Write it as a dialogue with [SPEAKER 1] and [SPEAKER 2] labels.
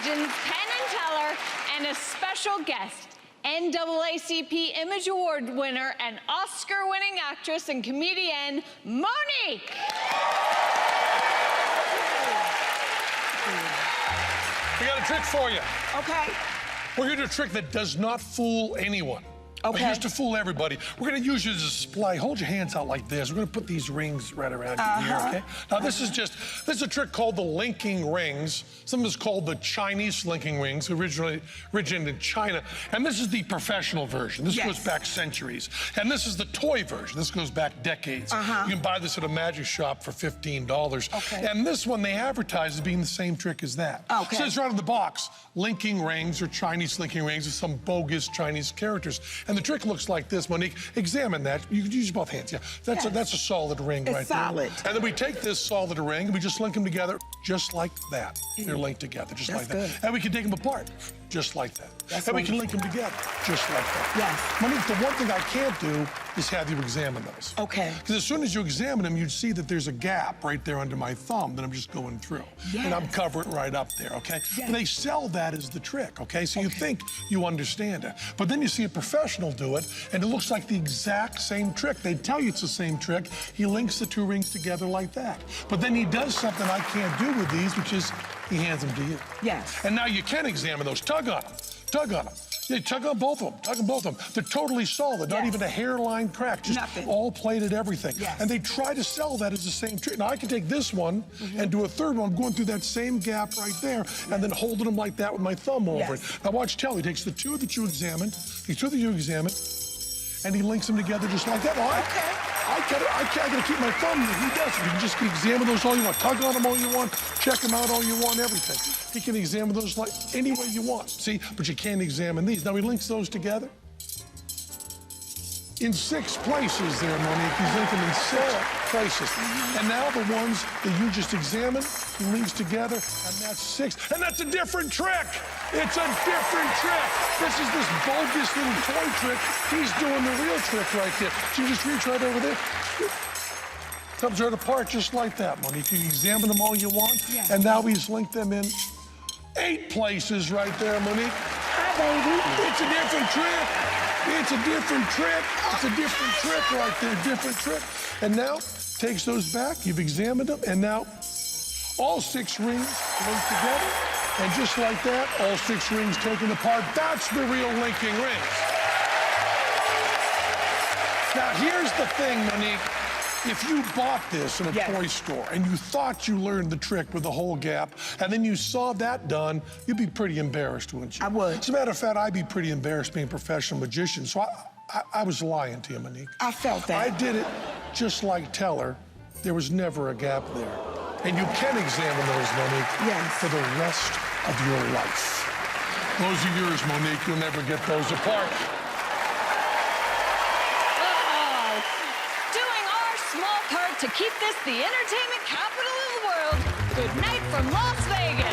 [SPEAKER 1] legends Penn and Teller, and a special guest, NAACP Image Award winner and Oscar-winning actress and comedian, Monique.
[SPEAKER 2] We got a trick for you.
[SPEAKER 3] Okay.
[SPEAKER 2] We're going to do a trick that does not fool anyone.
[SPEAKER 3] Okay.
[SPEAKER 2] It used to fool everybody. We're going to use you as a display. Hold your hands out like this. We're going to put these rings right around your ear, okay? Now, this is a trick called the linking rings. Some of it's called the Chinese linking rings, originated in China. And this is the professional version. This goes back centuries. And this is the toy version. This goes back decades. You can buy this at a magic shop for $15.
[SPEAKER 3] Okay.
[SPEAKER 2] And this one they advertise as being the same trick as that.
[SPEAKER 3] Okay.
[SPEAKER 2] It says right on the box, linking rings or Chinese linking rings with some bogus Chinese characters. And the trick looks like this, Monique. Examine that. You can use both hands, yeah. That's a solid ring right
[SPEAKER 3] solid.
[SPEAKER 2] there. And then we take this solid ring and we just link them together just like that. They're linked together, just like that.
[SPEAKER 3] Good.
[SPEAKER 2] And we can take them apart, just like that. And we can link them together, just like that.
[SPEAKER 3] Yes.
[SPEAKER 2] Monique, the one thing I can't do is have you examine those.
[SPEAKER 3] Okay.
[SPEAKER 2] Because as soon as you examine them, you'd see that there's a gap right there under my thumb that I'm just going through.
[SPEAKER 3] Yes.
[SPEAKER 2] And I'm covering right up there, okay?
[SPEAKER 3] Yes.
[SPEAKER 2] And they sell that as the trick, okay? So you think you understand it. But then you see a professional do it, and it looks like the exact same trick. They tell you it's the same trick. He links the two rings together like that. But then he does something I can't do with these, which is he hands them to you.
[SPEAKER 3] Yes.
[SPEAKER 2] And now you can examine those. Tug on them. Tug on them. Yeah, tug on both of them. Tug on both of them. They're totally solid. Not even a hairline crack. Just all plated everything.
[SPEAKER 3] Yes.
[SPEAKER 2] And they try to sell that as the same trick. Now, I can take this one and do a third one. I'm going through that same gap right there and then holding them like that with my thumb over it. Now, watch Tell. He takes the two that you examined, and he links them together just like that. Well, I gotta keep my thumb there. He doesn't. You can just examine those all you want. Tug on them all you want. Check them out all you want, everything. He can examine those like any way you want. See, but you can't examine these. Now he links those together in 6 places there, Monique. He's linking in 6 places. And now the ones that you just examined, he links together, and that's 6. And that's a different trick. It's a different trick. This is this bogus little toy trick. He's doing the real trick right there. So you just reach right over there. Comes right apart just like that, Monique. You examine them all you want, and now he's linked them in 8 places right there, Monique.
[SPEAKER 3] Hi, baby.
[SPEAKER 2] It's a different trick. It's a different trick. It's a different trick right there, different trick. And now, takes those back, you've examined them, and now all 6 rings linked together. And just like that, all 6 rings taken apart. That's the real linking rings. Now, here's the thing, Monique. If you bought this in a toy store and you thought you learned the trick with the whole gap, and then you saw that done, you'd be pretty embarrassed, wouldn't you?
[SPEAKER 3] I would.
[SPEAKER 2] As a matter of fact, I'd be pretty embarrassed being a professional magician, so I was lying to you, Monique.
[SPEAKER 3] I felt that.
[SPEAKER 2] I did it just like Teller. There was never a gap there. And you can examine those, Monique, for the rest of your life. Those are yours, Monique. You'll never get those apart.
[SPEAKER 1] Small part to keep this the entertainment capital of the world. Good night from Las Vegas.